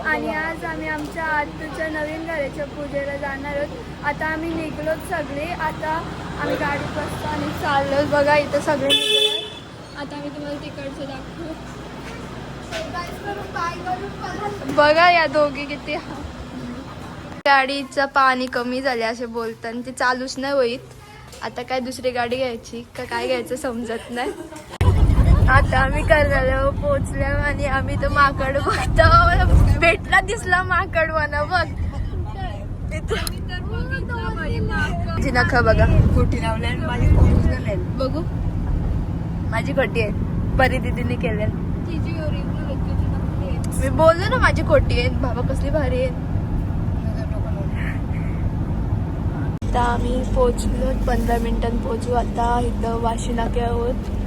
आणि आज आम्ही आमच्या आत्तूच्या नवीन घराच्या पूजेला जाणार आहोत. आता आम्ही निघलोच सगळे. आता आम्ही गाडीत बसतो आणि चाललो. बघा इथं सगळे निघले. आता आम्ही तुम्हाला तिकडचं दाखवू. बघा या दोघी किती. गाडीचं पाणी कमी झाले असे बोलतात. ते चालूच नाही होईत. आता काय दुसरी गाडी घ्यायची का काय घ्यायचं समजत नाही. आता आम्ही कर्नाला पोहोचलो आणि आम्ही तो माकड बघतो. भेटला दिसला माकड म्हणा बघ. माझी नखं बघा खोटी लावल्या माझी बघू. माझी खोटी आहे. परी दीदीने केल्या. मी बोललो ना माझी खोटी आहे. बाबा कसली भारी आहे. आता आम्ही पोहोचलो. 15 मिनिटांनी पोहोचू. आता इथं वाशी नाके आहोत.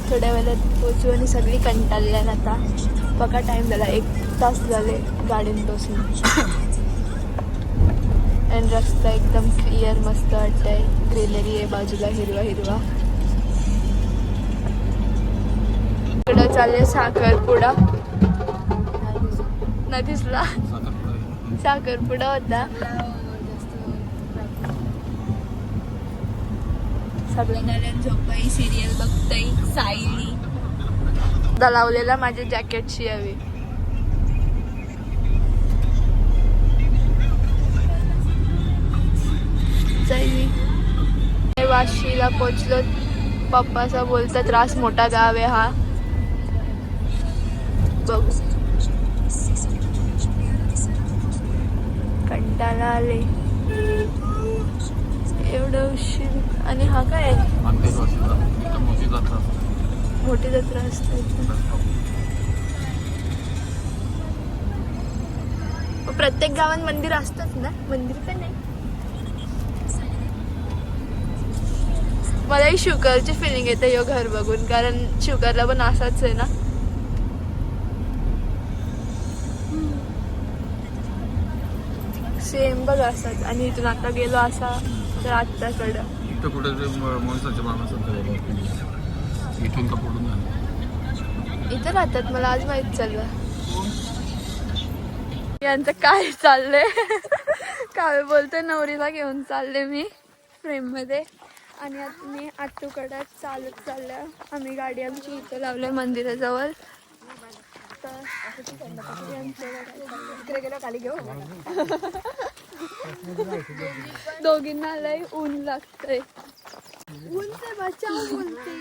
थोड्या वेळात पोहोचू आणि सगळी कंटाळल्यान आता. बघा टाइम झाला 1 तास झाले गाडीने बसून. आणि रस्ता एकदम क्लिअर मस्त वाटतंय. ग्रीनरी आहे बाजूला हिरवा हिरवा. इकडं चालले साखरपुडा. नाही दिसला. साखरपुडा होता. सगळ्यांना झोपाई सिरियल बघताय. सायली लावलेला माझ्या जॅकेटची हवी. वाशीला पोचलो. पप्पाचा बोलता त्रास मोठा गाव आहे हा. बघू कंटाळा आले. एवढं उशीर. आणि हा काय मोठी जत्रा असते. प्रत्येक गावात मंदिर असतात ना. मंदिर पण नाही. मलाही शुगरची फिलिंग येते यो घर बघून. कारण शुगरला पण असाच आहे ना. सेम बघ असाच. आणि इथून आता गेलो असा तर आत्ताकडं इथं कुठे माणसाच्या माणसाचं इथून का पडून इथं राहतात. मला आज माहित चाललं यांचं काय चाललंय. काय बोलतोय नवरीला घेऊन चालले मी फ्रेम मध्ये. आणि आता मी आत्तूकडे चालत चालल्या. आम्ही गाडी आमची इथं लावल्या मंदिराजवळ. दोघींना लय ऊन लागतंय. ऊन से बचाव बोलते.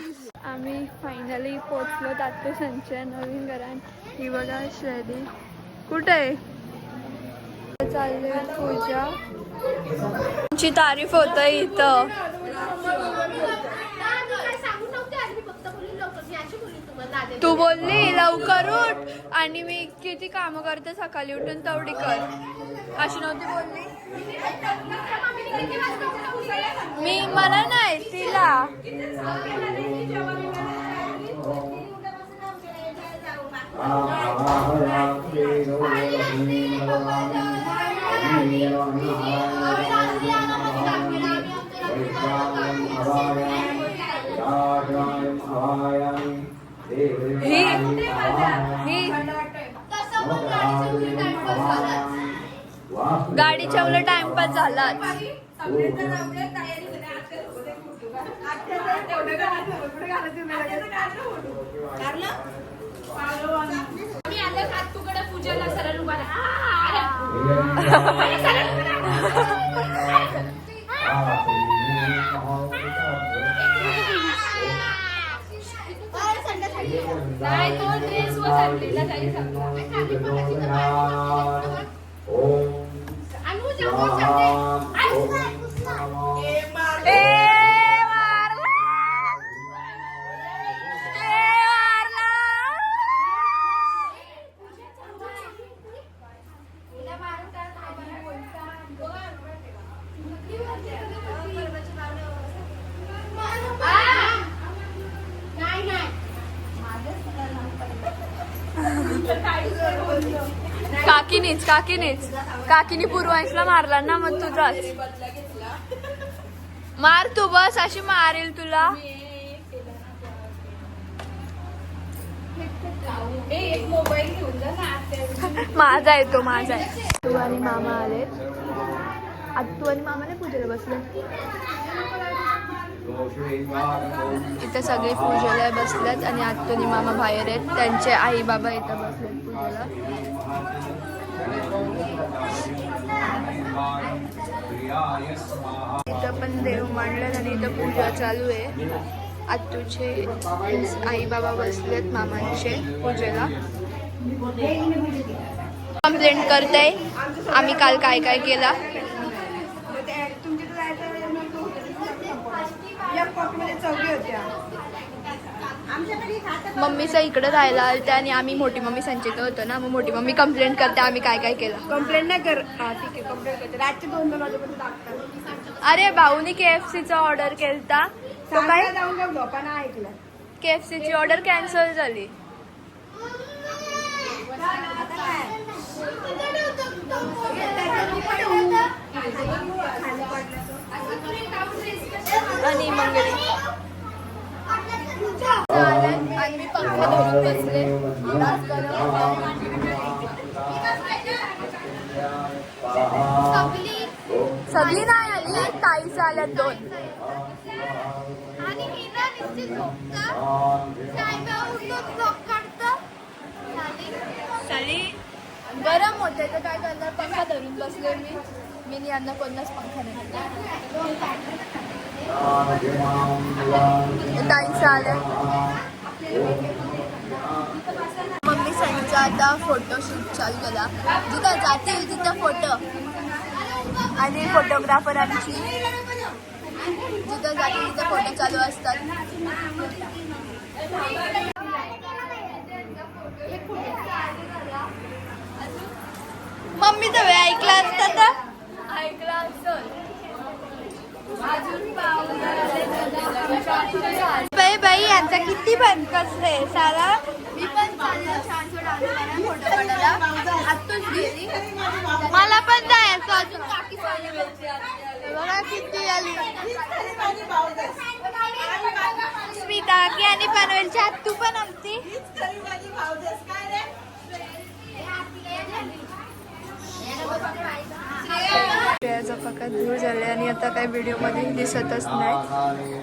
आम्ही फायनली पोचलो आत्तू संचय नवीन घरात. ही बघा श्रेदी कुठे आहे. चालली पूजा. ची तारीफ होत इथं. तू बोलली लवकर उठ आणि मी किती काम करते सकाळी उठून तेवढी कर. अशी नव्हती बोलली. मी मला नाही तिला. गाडीच्या उलट टाइमपास झाला. पूजेला सरळ उभा नाही. तो ड्रेस वर आणलेला काही सांगतो. काकीने पूर्वांशला मारला ना. मग तुझाच मार. तू बस अशी मारेल तुला. माझा आहे तो, माझा आहे. तू आणि मामा आले. आत्तू आणि मामाने पूजेला बसले. इथं सगळे पूजेला बसल्यात आणि आत्तू आणि मामा बाहेर आहेत. त्यांचे आई बाबा इथं बसलेत पूजेला. इथं पण देव मांडल्यात आणि इथं पूजा चालू आहे. आत्तूचे आई बाबा बसलेत मामांचे पूजेला. कंप्लेंट करताय आम्ही काल काय काय केला. मम्मीचा इकडे राहायला आलत्या आणि आम्ही मोठी मम्मी संचित होतो ना, मग मोठी मम्मी कंप्लेंट करते आम्ही काय काय केलं. कंप्लेंट नाही कर. हा ठीक आहे, कंप्लेंट करते. रातचे 2-2 वाजेपर्यंत लागतात. अरे भाऊनी KFCचा ऑर्डर केलता तो काय जाऊन जाऊन झोपाना ऐकलं. KFCची ऑर्डर कॅन्सल झाली. आणि मंगळी आणि मी पंखा धरून बसले. सगळी नाही आली, ताईच आल्यात 2. गरम होते तर काय करणार, पंखा धरून बसले मी यांना कोणताच पंखा नाही. ताईंचा आल्या. मम्मी सांगितलं आता फोटोशूट चालू केला. जिथं जातील तिथं फोटो आणि फोटोग्राफर आमची जिथं जातील तिथं फोटो चालू असतात. मम्मी तर ऐकला असता तर ऐकला असत. बाई यांचा किती पण कसले सारा. मी पण चाललं छानसा डान्स करा, फोटो काढायला. आत्ताच गेली. मला पण जायचं अजून. काकी बघा किती आली. स्मिता की आणि पनवेलची आत्तू पण आमची. त्याचा फक्त दूर झाले आणि आता काही व्हिडिओ मध्ये दिसतच नाही.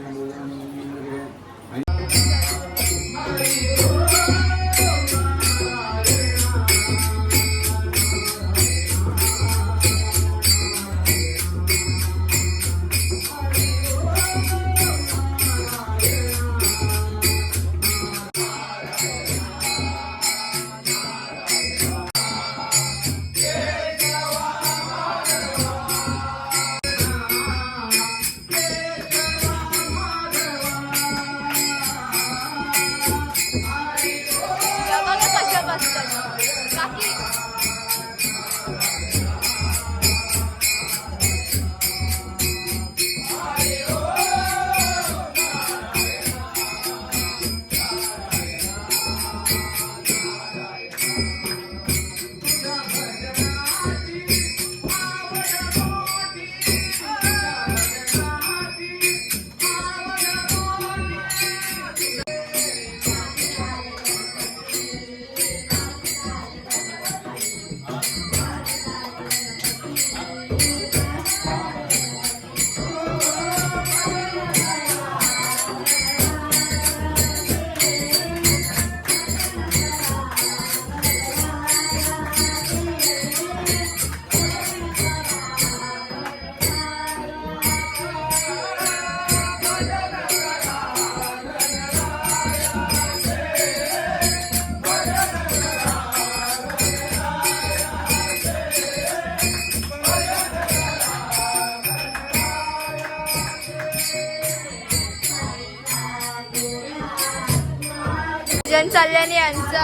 जन चालल्याने यांचा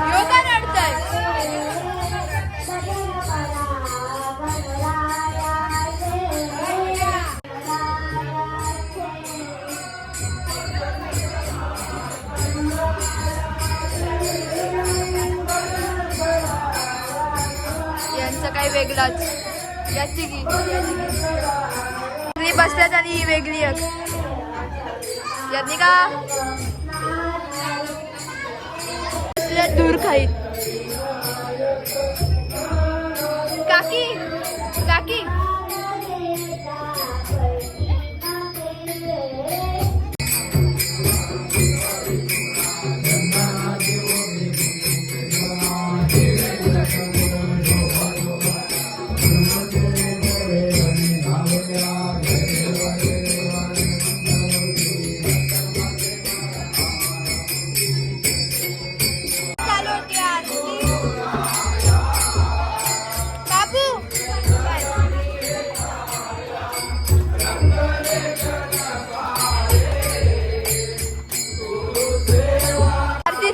योगा नडतंय. यांचं काही वेगळाच. याची वहिनी बसल्यात आणि ही वेगळी एक यातनी का दूर खाईत. काकी काकी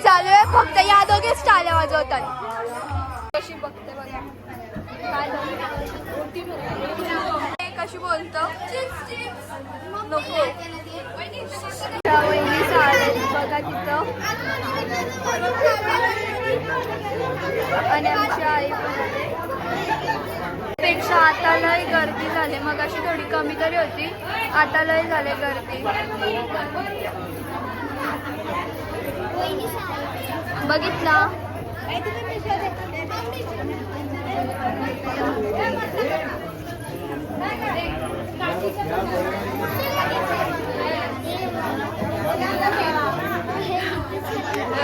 चालू आहे. फक्त या दोघेच टाळ्या वाजवतात. कशी बघते बघा कशी बोलतो नको वहिनी चालेल बघा तिथं आणि आमची आई पेक्षा आता लय गर्दी झाली. मग अशी थोडी कमी तरी होती आता लय झाले गर्दी. बघितला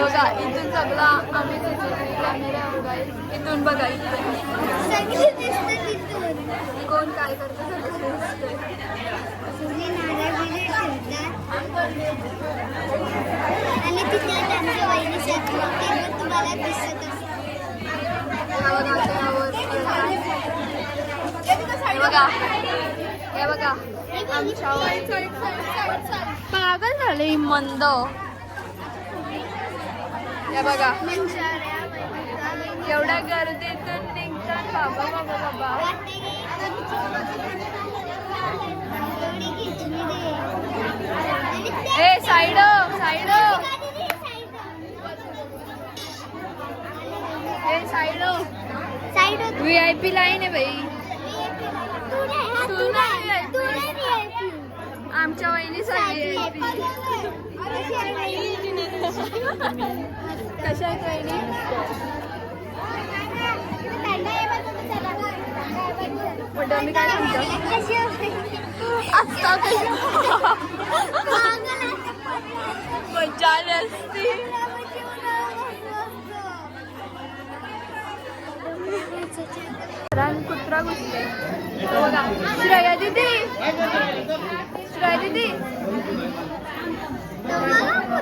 बघा इथून सगळा आम्ही कॅमेरा बघा इथून बघा कोण काय करतं आणि तिथे त्यांच्या वहिनीच्या तुम्हाला दिसत बघा हे बघा आमच्या पागल झाले मंद. हे बघा एवढ्या गर्दीतून निघतात बाबा बाबा बाबा. A side side A side side VIP line आहे बाई. आमच्या वहिनीसाठी कशा आहेत वहिनी? मी काय म्हणतो आता मजा आली असती. कुत्रा घुसले बघा. श्रेया दीदी श्रेया दीदी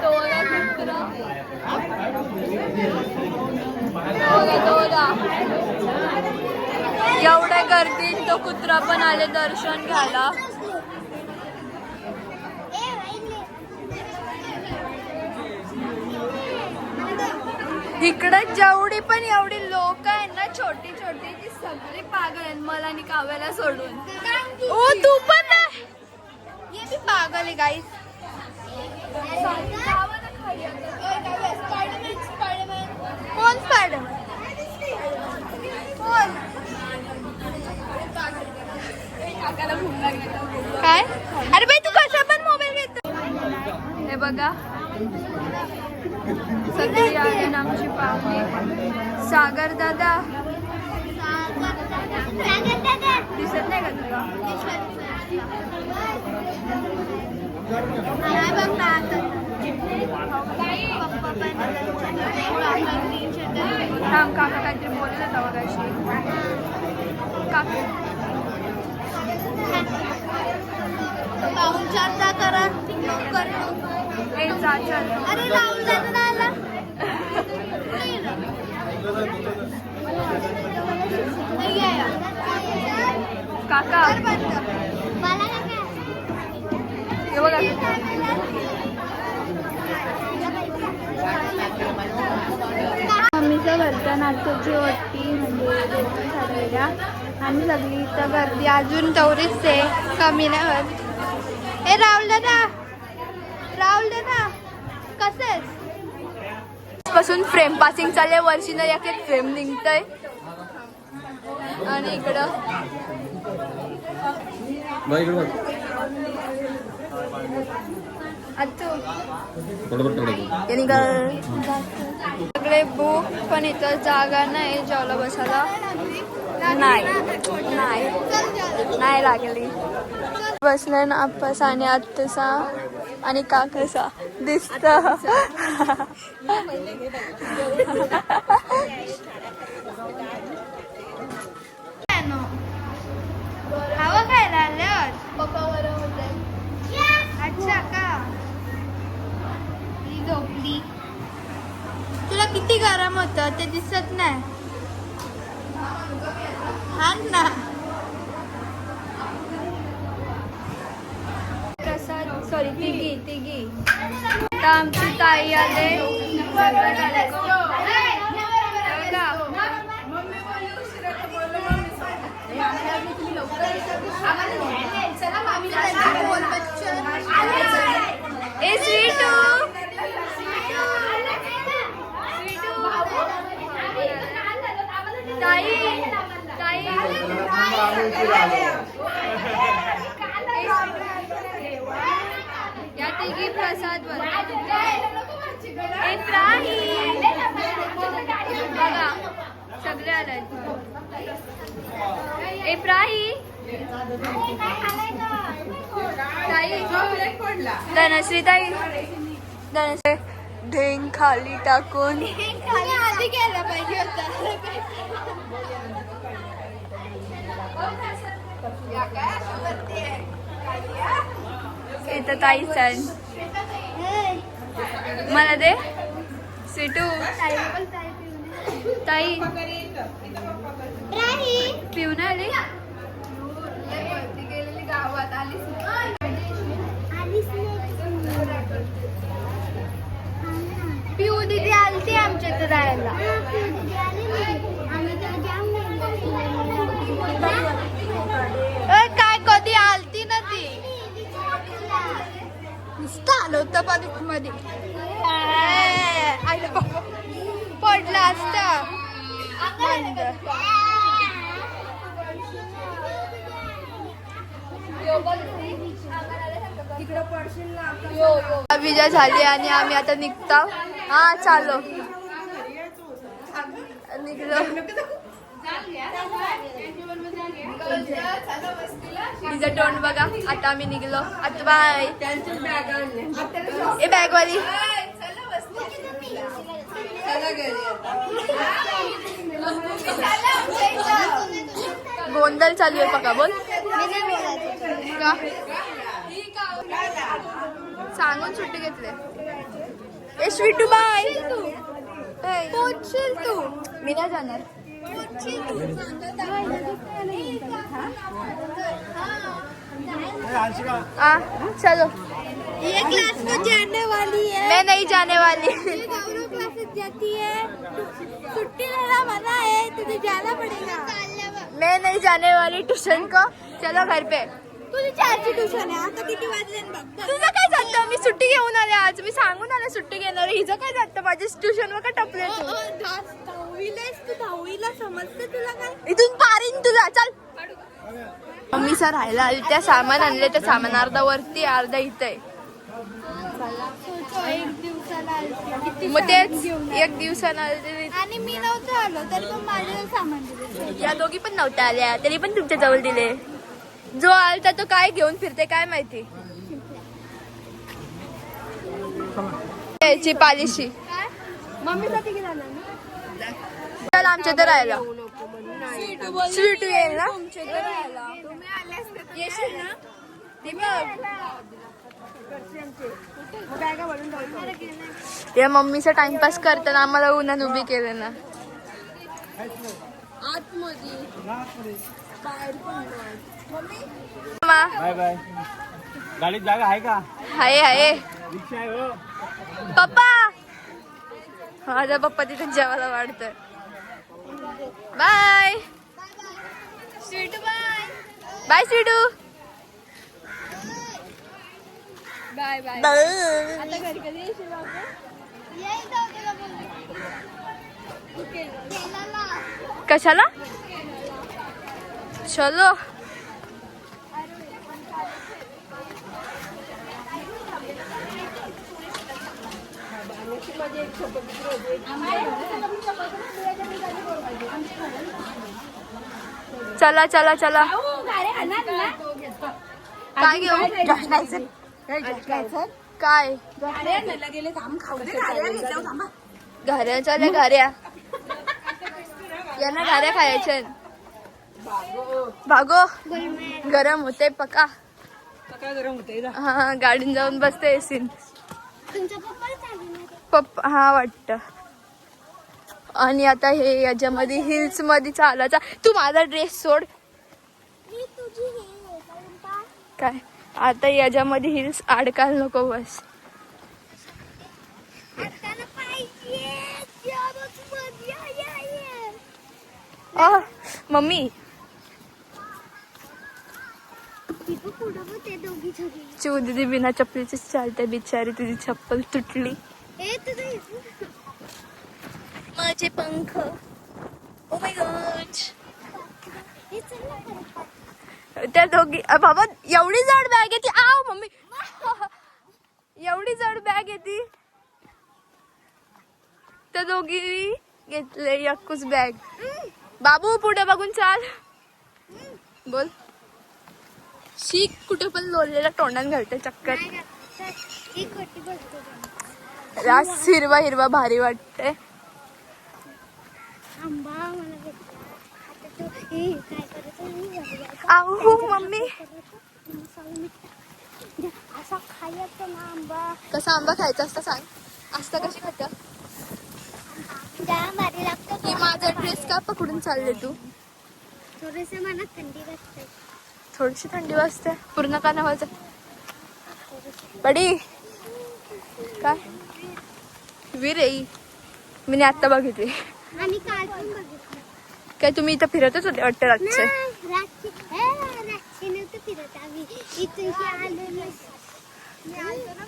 तो बघा एवढ्या गर्दीत तो कुत्रा पण आले दर्शन घ्यायला. इकडे जेवढी पण एवढी लोक आहेत ना छोटी छोटी ती सगळी पागल आहेत मला आणि काव्याला सोडून. ओ तू पण नाही ये भी पागल आहे गाईस. कोण स्पायडरमॅन कोण काय? अरे बाई तू कसा पण मोबाईल घेतो. हे बघा सगळी आली आमची पाहुणे. सागर दादा दिसत नाही का तुला? थांब काका काहीतरी बोलत होता बघाशी. काका पाहुणचार करा लवकर. ए जा चल. अरे राहुल दादा आला. काका हे बघा मम्मीचं घरच्या नाटकाची वट्टी म्हणजे ठरलेल्या आणि सगळी इथं गर्दी अजून तेवढीच आहे कमी नाही होत. ए राहुल दादा कसं आहेस? पासून फ्रेम पासिंग चालले वर्षीनं एक फ्रेम निघतंय. आणि इकडं बाई इकडे बघ. आजू थोडं सगळे बुक पण इथं जागा नाही जेवला बसायला नाही लागली. बसलाय ना आप्पासा आणि आत्तासा आणि काकासा दिसत. हवा खायला आल्यावर पप्पा बरोबर अच्छा का ही झोपली. तुला किती गरम होतं ते दिसत नाही. हा ना प्रसाद सॉरी तिघी आता आमची ताई आले. ए स्वीटू ताई ताई या तिघी प्रसाद बघा सगळे आले. ए प्राही ताई धनश्री ताई धनश्री ढेंग खाली टाकून आधी केलं पाहिजे होतं. इथं ताई सण मला दे स्वीटू ताई पिऊन आली गावात पिऊ दिदी आलती आमच्या इथं राहायला. काय कधी आलती ना ती नुसतं आलं होतं पाणी मध्ये पडलं असतं. विजय झाली आणि आम्ही आता निघतो. हा चालो निघलो. तिचं तोंड बघा. आता आम्ही निघलो. आता बाय. ए बॅगवाली गोंधळ चालू आहे पका. बोल का सांगून सुट्टी घेतले. ए स्वीटू बाय. पोचशील तू. मी नाही जाणार. चलो ये क्लास में जाने वाली है. मैं नहीं जाने वाली. गौरव क्लासेस जाती है. छुट्टी लेना मना है. तुझे जाना पड़ेगा. मैं नहीं जाने वाली ट्यूशन को. चलो घर पे. तुझी 4ची ट्यूशन आहे. आता किती वाजले बघ. तुझं काय जातं. मी सुट्टी घेऊन आले आज. मी सांगून आले सुट्टी घेणार. हिचं काय जातं. माझी ट्युशन वर का टपले तू. तू 10वीला समजते तुला काय. इथून पारीन तुला. चल. मम्मी सर राहायला आली. त्या सामान आणले. त्या सामान अर्धा वरती अर्धा इथे. मग तेच एक दिवसाला आणि मी नव्हतं आलो तरी पण माझ्या सामान दिले. या दोघी पण नव्हत्या आल्या तरी पण तुमच्या जवळ दिले. जो आलता तो काय घेऊन फिरते काय माहिती. याची पालिशी मम्मीसाठी चल आमच्या इथं राहायला. स्वीटू येईल ना येशील ना. या मम्मीचा टाइमपास करताना आम्हाला उन्हात उभी केलं ना. Bye bye. गाडीत जागा आहे का. आहे रिक्षा आहे हो. पप्पा माझा पप्पा तिथे जेवायला वाढतोय. बाय स्वीटू. बाय स्वीटू. Bye bye. आता घरी कधी येशील कशाला चलो चला चला चला काय घेऊ काय घाऱ्या चालल्या घाऱ्या यांना घाऱ्या खायच्या भागो गरम होते पका हा गाडीन जाऊन बसते एसीन पप्पा हा वाटत आणि आता हे याच्यामध्ये हिल्स मध्ये चालायचा तू माझा ड्रेस सोड काय आता याच्यामध्ये हिल्स अडकायला नको बस मम्मी चिव दीदी बिना चप्पलीची चालते बिचारी तुझी चप्पल तुटली माझे पंख ओ माय गॉड त्या दोघी बाबा एवढी जड बॅग आहे ती आव मम्मी एवढी जड बॅग आहे ती त्या दोघी घेतले यक्कूच बॅग बाबू पुढे बघून चाल बोल शीख कुठे पण लोळलेला तोंडान घालते चक्कर रास हिरवा हिरवा भारी वाटते आऊ मम्मी कसा आंबा खायचा असता सांग असता कशी खात हे माझा ड्रेस का पकडून चालले तू थोडेसे मला थंडी वाजते थोडीशी थंडी वाजते पूर्ण का नावाचं बडी काय वीर आहे मी आता बघितली आणि काल पण बघितलं काय तुम्ही इथं फिरतच होते वाटतं रातचे रातची नव्हतं फिरत आम्ही इथून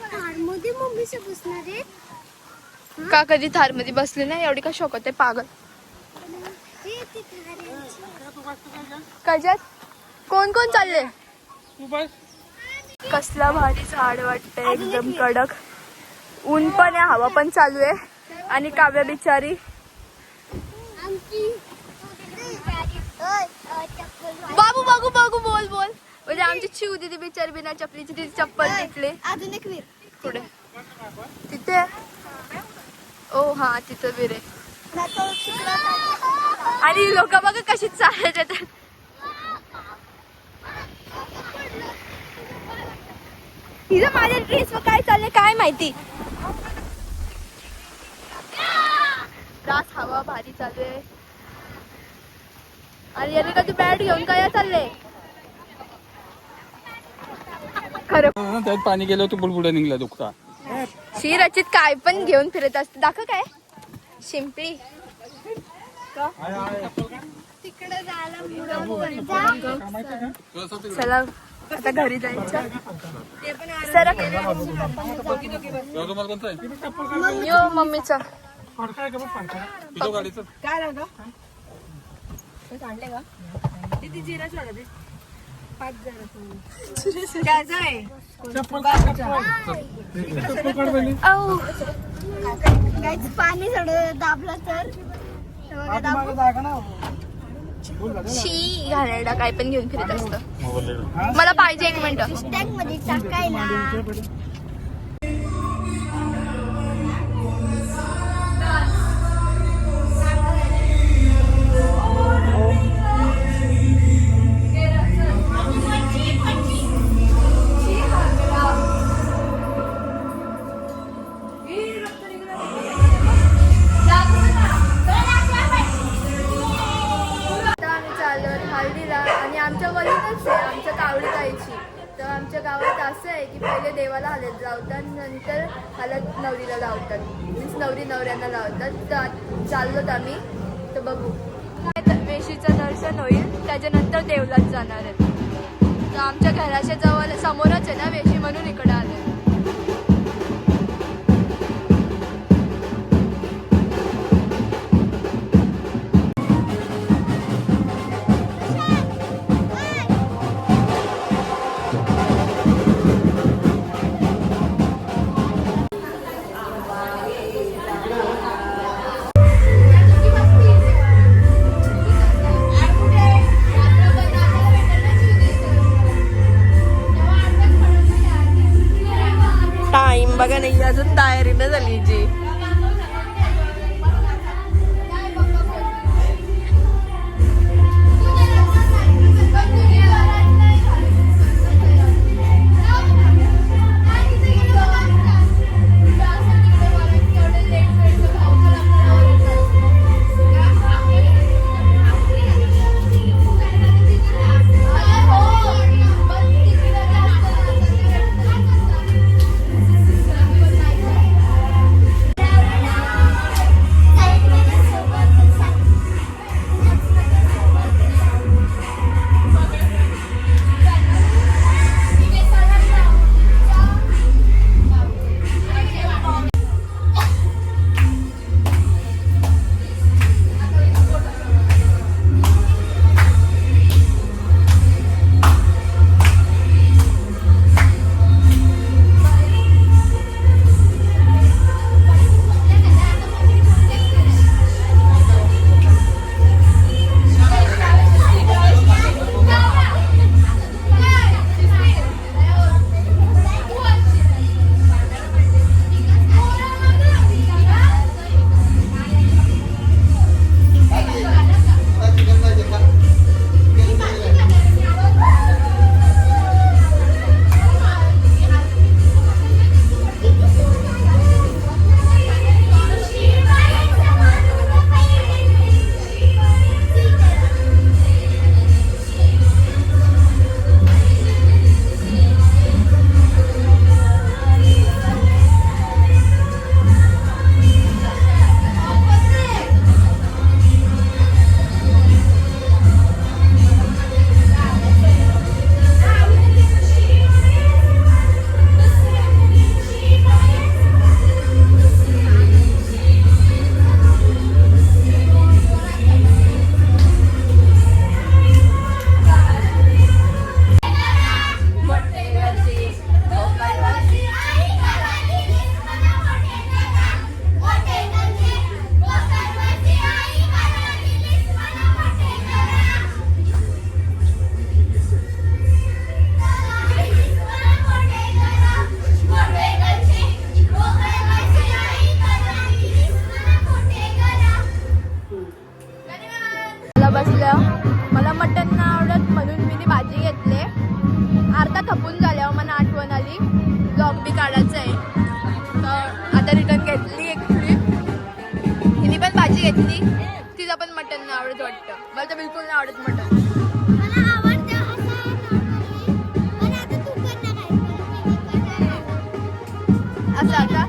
कारमध्ये मम्मीशी बसणार आहे का कधी थार मध्ये बसले नाही एवढी का शोकत आहे पागल कशात कोण कोण चालले कसला भारी झाड वाटतंय एकदम कडक ऊन पण आहे हवा पण चालू आहे आणि काव्या बिचारी बाबू बाबू बाबू बोल बोल म्हणजे आमची चिव दिदी बिचारी बिना चपलीची तिची चप्पल तिथले अजून एक वीर पुढे तिथे ओ हा तिथं वीर आहे आणि लोक बघा कशी चालत येतात तिथं माझ्या ड्रेसवर काय चाललंय काय माहिती रास हवा भारी चालू आहे आणि याने का तू बॅट घेऊन काय चालले खरं त्यात पाणी गेलं तू बुडबुडा निघला दुखता शी रचित काय पण घेऊन फिरत असते दाखव काय शिंपली तिकडे जायला चला आता घरी जायचं सर यो मम्मीचा पाणी थोडं दाबलं तर शी घाणेरडा काय पण घेऊन फिरत असतं मला पाहिजे 1 मिनिट टँक मध्ये टाकायला आणि आमच्या गलीतच आहे आमच्या कावडी ताईची तर आमच्या गावात असं आहे की पहिले देवाला हलत लावतात नंतर हलत नवरीला लावतात मीन्स नवरी नवऱ्यांना लावतात तर चाललोत आम्ही तर बघू वेशीचं दर्शन होईल त्याच्यानंतर देवलाच जाणार आहे तर आमच्या घराच्या जवळ समोरच आहे ना वेशी म्हणून इकडं आले पोचलं. मला मटण नाही आवडत म्हणून मी ती भाजी घेतले. अर्धा खपून झाल्यावर मला आठवण आली ब्लॉग बी काढायचं आहे, तर आता रिटर्न घेतली एक ट्रिप. हिने पण भाजी घेतली. तिला पण मटण नाही आवडत वाटतं. मला तर बिलकुल नाही आवडत मटण. असं आता